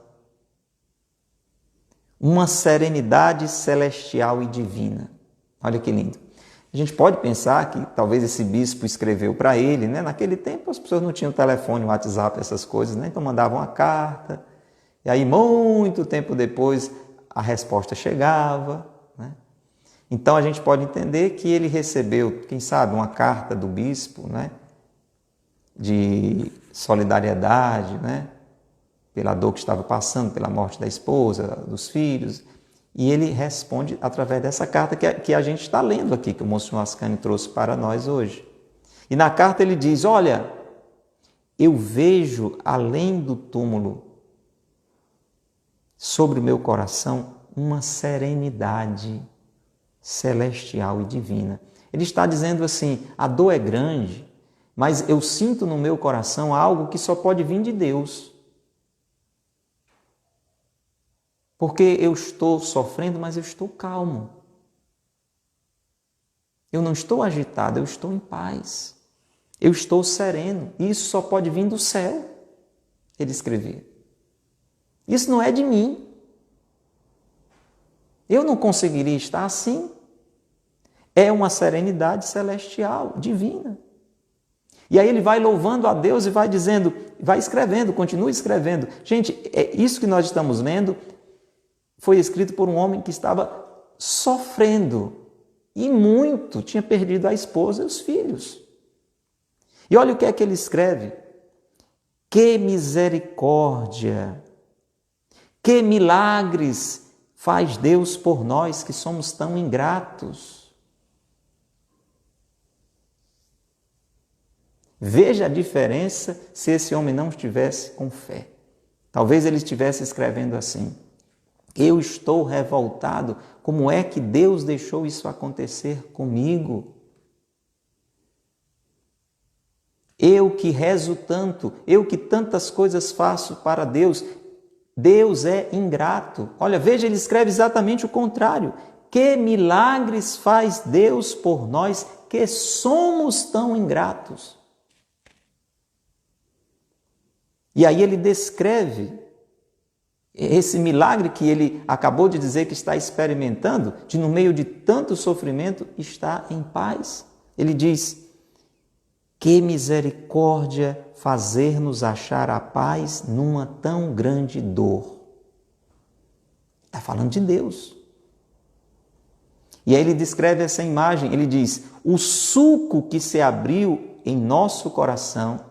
[SPEAKER 1] uma serenidade celestial e divina. Olha que lindo. A gente pode pensar que talvez esse bispo escreveu para ele, né? Naquele tempo as pessoas não tinham telefone, WhatsApp, essas coisas, né? Então mandavam uma carta, e aí muito tempo depois a resposta chegava, né? Então a gente pode entender que ele recebeu, quem sabe, uma carta do bispo, né? De solidariedade, né? Pela dor que estava passando, pela morte da esposa, dos filhos. E ele responde através dessa carta que a gente está lendo aqui, que o Monsenhor Ascani trouxe para nós hoje. E na carta ele diz, olha, eu vejo além do túmulo, sobre o meu coração, uma serenidade celestial e divina. Ele está dizendo assim, a dor é grande, mas eu sinto no meu coração algo que só pode vir de Deus. Porque eu estou sofrendo, mas eu estou calmo. Eu não estou agitado, eu estou em paz. Eu estou sereno. E isso só pode vir do céu, ele escrevia. Isso não é de mim. Eu não conseguiria estar assim. É uma serenidade celestial, divina. E aí ele vai louvando a Deus e vai dizendo, vai escrevendo, continua escrevendo. Gente, isso que nós estamos lendo foi escrito por um homem que estava sofrendo e muito, tinha perdido a esposa e os filhos. E olha o que é que ele escreve. Que misericórdia, que milagres faz Deus por nós que somos tão ingratos. Veja a diferença se esse homem não estivesse com fé. Talvez ele estivesse escrevendo assim. Eu estou revoltado. Como é que Deus deixou isso acontecer comigo? Eu que rezo tanto, eu que tantas coisas faço para Deus, Deus é ingrato. Olha, veja, ele escreve exatamente o contrário. Que milagres faz Deus por nós que somos tão ingratos? E aí ele descreve Esse milagre que ele acabou de dizer que está experimentando, de no meio de tanto sofrimento, está em paz. Ele diz: que misericórdia fazer-nos achar a paz numa tão grande dor. Está falando de Deus. E aí ele descreve essa imagem, ele diz: o sulco que se abriu em nosso coração.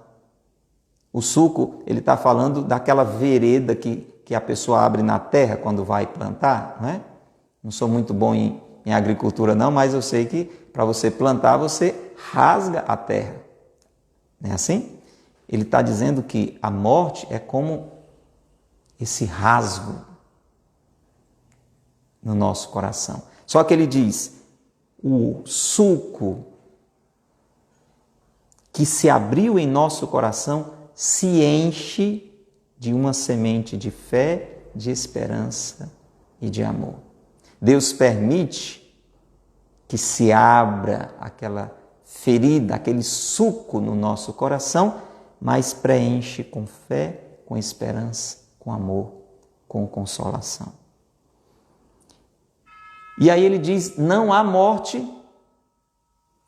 [SPEAKER 1] O sulco, ele está falando daquela vereda que a pessoa abre na terra quando vai plantar, não é? Não sou muito bom em agricultura não, mas eu sei que para você plantar, você rasga a terra. Não é assim? Ele está dizendo que a morte é como esse rasgo no nosso coração. Só que ele diz, o sulco que se abriu em nosso coração se enche de uma semente de fé, de esperança e de amor. Deus permite que se abra aquela ferida, aquele sulco no nosso coração, mas preenche com fé, com esperança, com amor, com consolação. E aí ele diz, não há morte,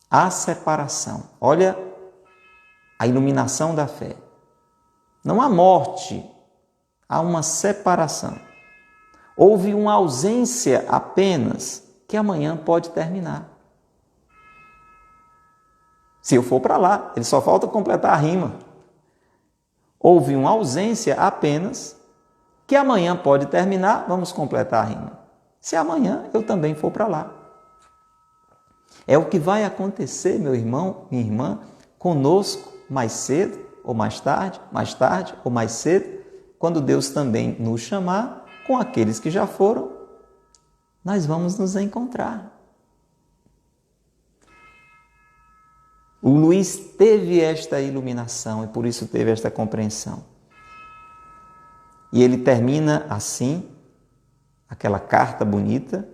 [SPEAKER 1] há separação. Olha a iluminação da fé. Não há morte, há uma separação. Houve uma ausência apenas que amanhã pode terminar. Se eu for para lá, ele só falta completar a rima. Houve uma ausência apenas que amanhã pode terminar, vamos completar a rima. Se amanhã eu também for para lá. É o que vai acontecer, meu irmão, minha irmã, conosco mais cedo ou mais tarde ou mais cedo, quando Deus também nos chamar, com aqueles que já foram, nós vamos nos encontrar. O Luiz teve esta iluminação e por isso teve esta compreensão. E ele termina assim, aquela carta bonita,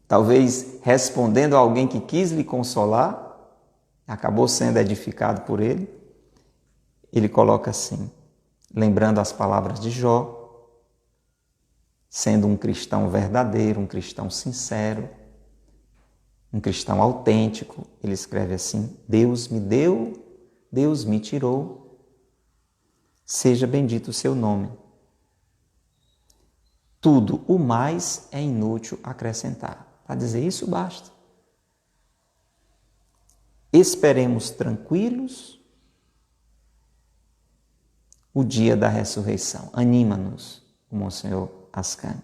[SPEAKER 1] talvez respondendo a alguém que quis lhe consolar, acabou sendo edificado por ele. Ele coloca assim, lembrando as palavras de Jó, sendo um cristão verdadeiro, um cristão sincero, um cristão autêntico, ele escreve assim, Deus me deu, Deus me tirou, seja bendito o seu nome. Tudo o mais é inútil acrescentar. Para dizer isso basta. Esperemos tranquilos o dia da ressurreição. Anima-nos, o Monsenhor Ascani.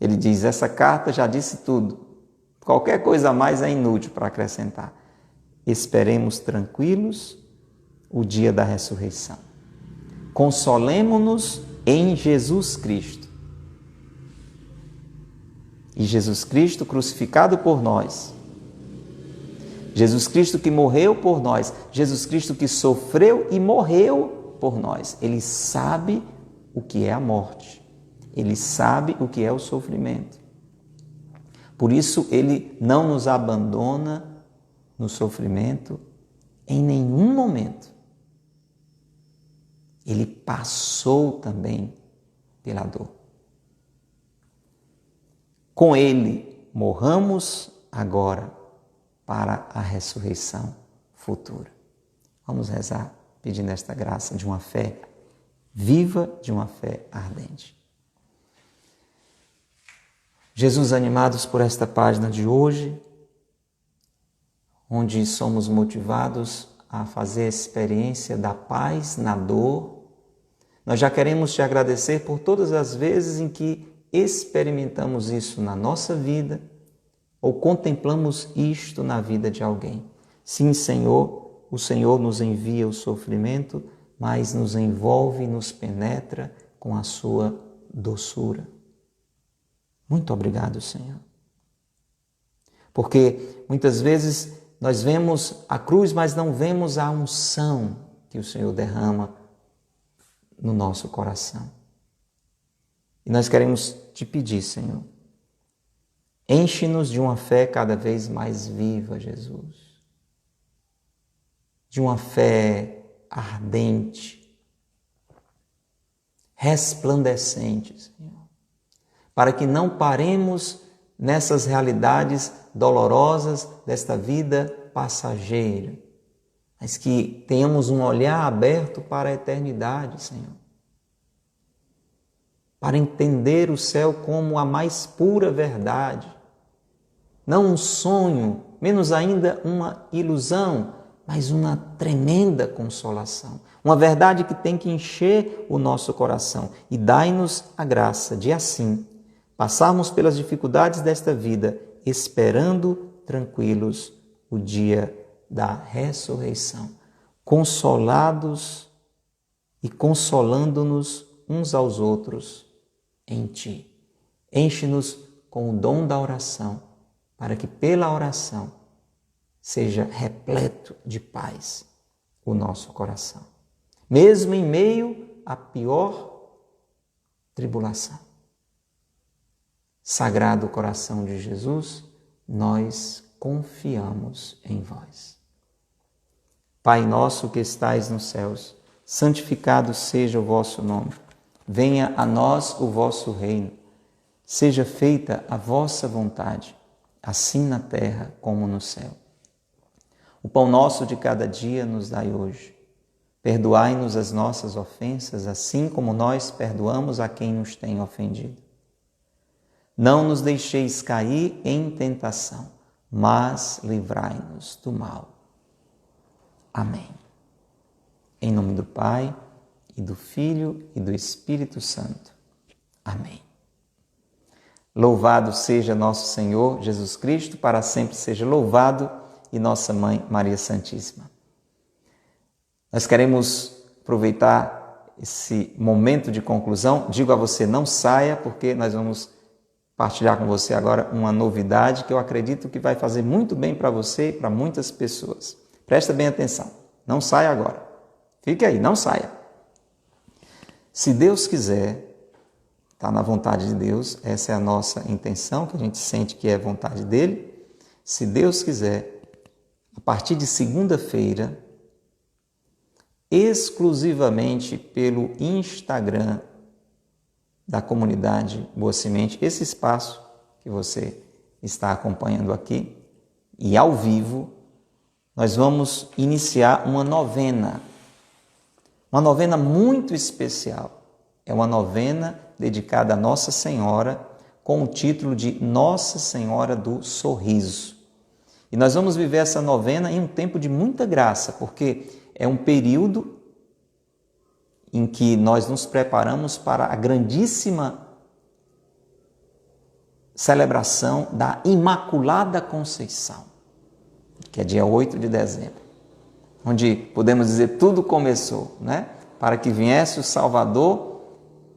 [SPEAKER 1] Ele diz, essa carta já disse tudo. Qualquer coisa a mais é inútil para acrescentar. Esperemos tranquilos o dia da ressurreição. Consolemo-nos em Jesus Cristo. E Jesus Cristo crucificado por nós. Jesus Cristo que morreu por nós. Jesus Cristo que sofreu e morreu por nós. Ele sabe o que é a morte. Ele sabe o que é o sofrimento. Por isso, ele não nos abandona no sofrimento em nenhum momento. Ele passou também pela dor. Com ele, morramos agora para a ressurreição futura. Vamos rezar pedindo esta graça de uma fé viva, de uma fé ardente. Jesus, animados por esta página de hoje, onde somos motivados a fazer a experiência da paz na dor, nós já queremos te agradecer por todas as vezes em que experimentamos isso na nossa vida ou contemplamos isto na vida de alguém. Sim, Senhor, o Senhor nos envia o sofrimento, mas nos envolve e nos penetra com a sua doçura. Muito obrigado, Senhor. Porque muitas vezes nós vemos a cruz, mas não vemos a unção que o Senhor derrama no nosso coração. E nós queremos te pedir, Senhor, enche-nos de uma fé cada vez mais viva, Jesus. De uma fé ardente. resplandecente, Senhor, para que não paremos nessas realidades dolorosas desta vida passageira, mas que tenhamos um olhar aberto para a eternidade, Senhor, para entender o céu como a mais pura verdade, não um sonho, menos ainda uma ilusão, mas uma tremenda consolação, uma verdade que tem que encher o nosso coração. E dai-nos a graça de assim passarmos pelas dificuldades desta vida, esperando tranquilos o dia da ressurreição, consolados e consolando-nos uns aos outros em Ti. Enche-nos com o dom da oração, para que pela oração seja repleto de paz o nosso coração, mesmo em meio à pior tribulação. Sagrado coração de Jesus, nós confiamos em vós. Pai nosso que estais nos céus, santificado seja o vosso nome. Venha a nós o vosso reino. Seja feita a vossa vontade, assim na terra como no céu. O pão nosso de cada dia nos dai hoje. Perdoai-nos as nossas ofensas, assim como nós perdoamos a quem nos tem ofendido. Não nos deixeis cair em tentação, mas livrai-nos do mal. Amém. Em nome do Pai, e do Filho, e do Espírito Santo. Amém. Louvado seja nosso Senhor Jesus Cristo, para sempre seja louvado, e nossa Mãe Maria Santíssima. Nós queremos aproveitar esse momento de conclusão. Digo a você, não saia, porque nós vamos partilhar com você agora uma novidade que eu acredito que vai fazer muito bem para você e para muitas pessoas. Presta bem atenção, não saia agora. Fique aí, não saia. Se Deus quiser, está na vontade de Deus, essa é a nossa intenção, que a gente sente que é vontade dele. Se Deus quiser, a partir de segunda-feira, exclusivamente pelo Instagram da comunidade Boa Semente, esse espaço que você está acompanhando aqui, e ao vivo, nós vamos iniciar uma novena muito especial. É uma novena dedicada a Nossa Senhora, com o título de Nossa Senhora do Sorriso. E nós vamos viver essa novena em um tempo de muita graça, porque é um período em que nós nos preparamos para a grandíssima celebração da Imaculada Conceição, que é dia 8 de dezembro, onde podemos dizer tudo começou, né? Para que viesse o Salvador,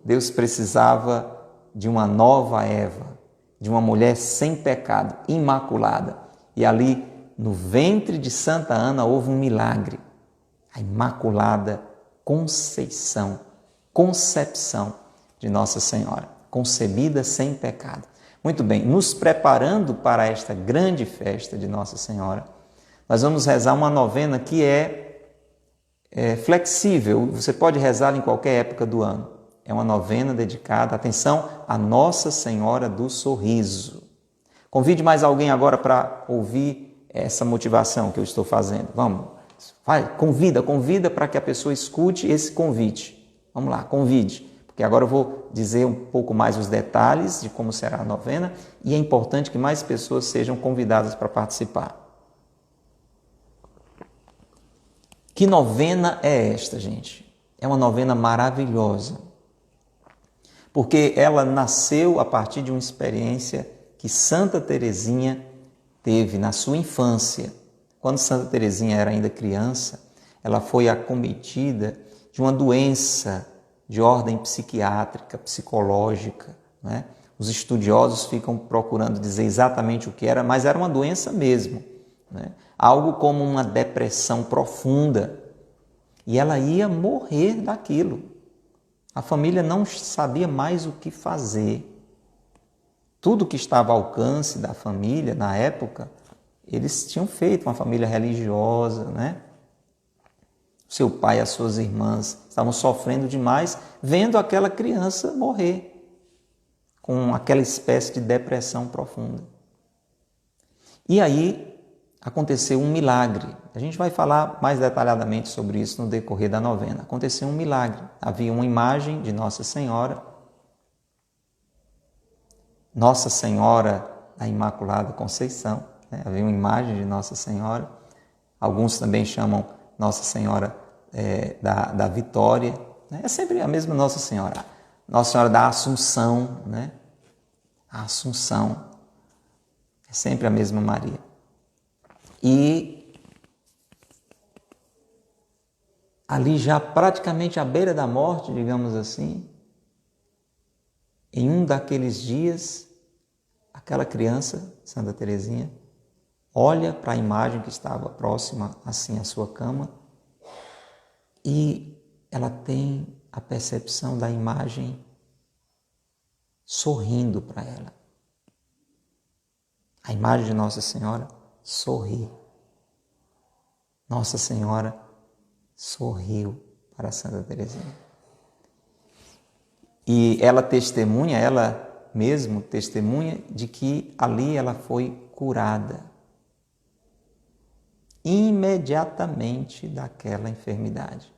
[SPEAKER 1] Deus precisava de uma nova Eva, de uma mulher sem pecado, imaculada. E ali, no ventre de Santa Ana, houve um milagre. A Imaculada Conceição, concepção de Nossa Senhora, concebida sem pecado. Muito bem, nos preparando para esta grande festa de Nossa Senhora, nós vamos rezar uma novena que é flexível, você pode rezá-la em qualquer época do ano. É uma novena dedicada, atenção, a Nossa Senhora do Sorriso. Convide mais alguém agora para ouvir essa motivação que eu estou fazendo. Vamos, vai, convida para que a pessoa escute esse convite. Vamos lá, convide, porque agora eu vou dizer um pouco mais os detalhes de como será a novena e é importante que mais pessoas sejam convidadas para participar. Que novena é esta, gente? É uma novena maravilhosa, porque ela nasceu a partir de uma experiência que Santa Teresinha teve na sua infância. Quando Santa Teresinha era ainda criança, ela foi acometida de uma doença de ordem psiquiátrica, psicológica, né? Os estudiosos ficam procurando dizer exatamente o que era, mas era uma doença mesmo, né? Algo como uma depressão profunda. E ela ia morrer daquilo. A família não sabia mais o que fazer. Tudo que estava ao alcance da família na época, eles tinham feito uma família religiosa, né? seu pai e as suas irmãs estavam sofrendo demais, vendo aquela criança morrer com aquela espécie de depressão profunda. E aí aconteceu um milagre. A gente vai falar mais detalhadamente sobre isso no decorrer da novena. Aconteceu um milagre. Havia uma imagem de Nossa Senhora da Imaculada Conceição, né? Havia uma imagem de Nossa Senhora. Alguns também chamam Nossa Senhora da Vitória, né? É sempre a mesma Nossa Senhora. Nossa Senhora da Assunção, né? A Assunção. É sempre a mesma Maria. E ali já praticamente à beira da morte, digamos assim, em um daqueles dias, aquela criança, Santa Teresinha, olha para a imagem que estava próxima assim à sua cama e ela tem a percepção da imagem sorrindo para ela. A imagem de Nossa Senhora sorri. Nossa Senhora sorriu para Santa Teresinha. E ela mesmo testemunha de que ali ela foi curada imediatamente daquela enfermidade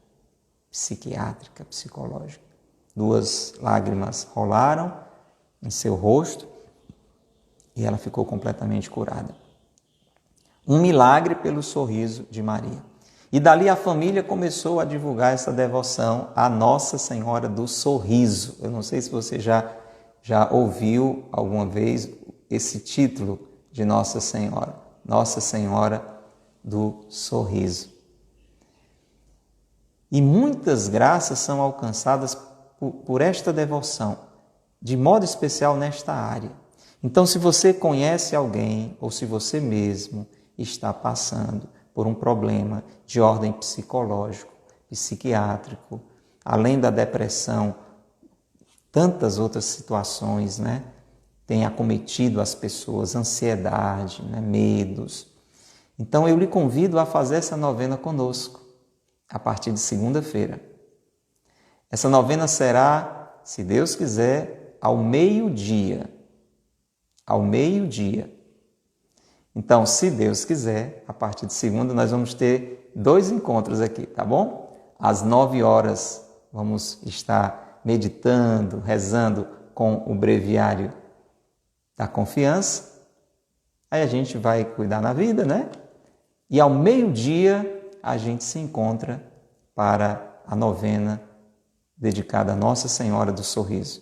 [SPEAKER 1] psiquiátrica, psicológica. 2 lágrimas rolaram em seu rosto e ela ficou completamente curada. Um milagre pelo sorriso de Maria. E dali a família começou a divulgar essa devoção à Nossa Senhora do Sorriso. Eu não sei se você já ouviu alguma vez esse título de Nossa Senhora do Sorriso. E muitas graças são alcançadas por esta devoção, de modo especial nesta área. Então, se você conhece alguém ou se você mesmo está passando por um problema de ordem psicológico, psiquiátrico, além da depressão, tantas outras situações, né, têm acometido as pessoas, ansiedade, né, medos. Então, eu lhe convido a fazer essa novena conosco, a partir de segunda-feira. Essa novena será, se Deus quiser, ao meio-dia. Ao meio-dia. Então, se Deus quiser, a partir de segunda, nós vamos ter 2 encontros aqui, tá bom? Às 9 horas, vamos estar meditando, rezando com o breviário da confiança. Aí a gente vai cuidar na vida, né? E ao meio-dia, a gente se encontra para a novena dedicada a Nossa Senhora do Sorriso.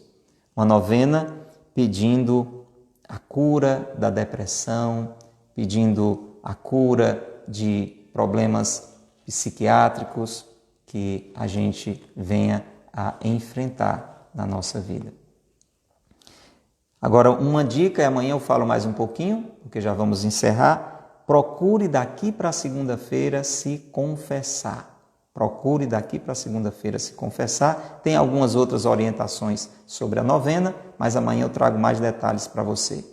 [SPEAKER 1] Uma novena pedindo a cura da depressão, pedindo a cura de problemas psiquiátricos que a gente venha a enfrentar na nossa vida. Agora, uma dica, e amanhã eu falo mais um pouquinho, porque já vamos encerrar. Procure daqui para segunda-feira se confessar. Procure daqui para segunda-feira se confessar. Tem algumas outras orientações sobre a novena, mas amanhã eu trago mais detalhes para você.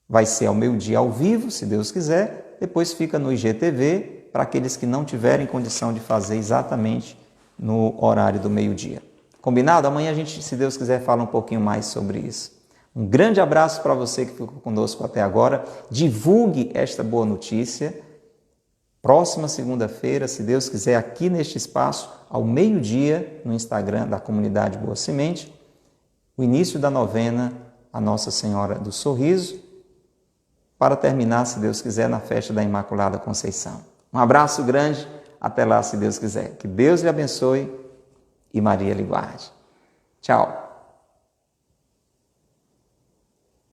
[SPEAKER 1] Vai ser ao meio-dia ao vivo, se Deus quiser. Depois fica no IGTV para aqueles que não tiverem condição de fazer exatamente no horário do meio-dia. Combinado? Amanhã a gente, se Deus quiser, fala um pouquinho mais sobre isso. Um grande abraço para você que ficou conosco até agora. Divulgue esta boa notícia. Próxima segunda-feira, se Deus quiser, aqui neste espaço, ao meio-dia, no Instagram da Comunidade Boa Semente, o início da novena a Nossa Senhora do Sorriso, para terminar, se Deus quiser, na festa da Imaculada Conceição. Um abraço grande, até lá, se Deus quiser. Que Deus lhe abençoe e Maria lhe guarde. Tchau.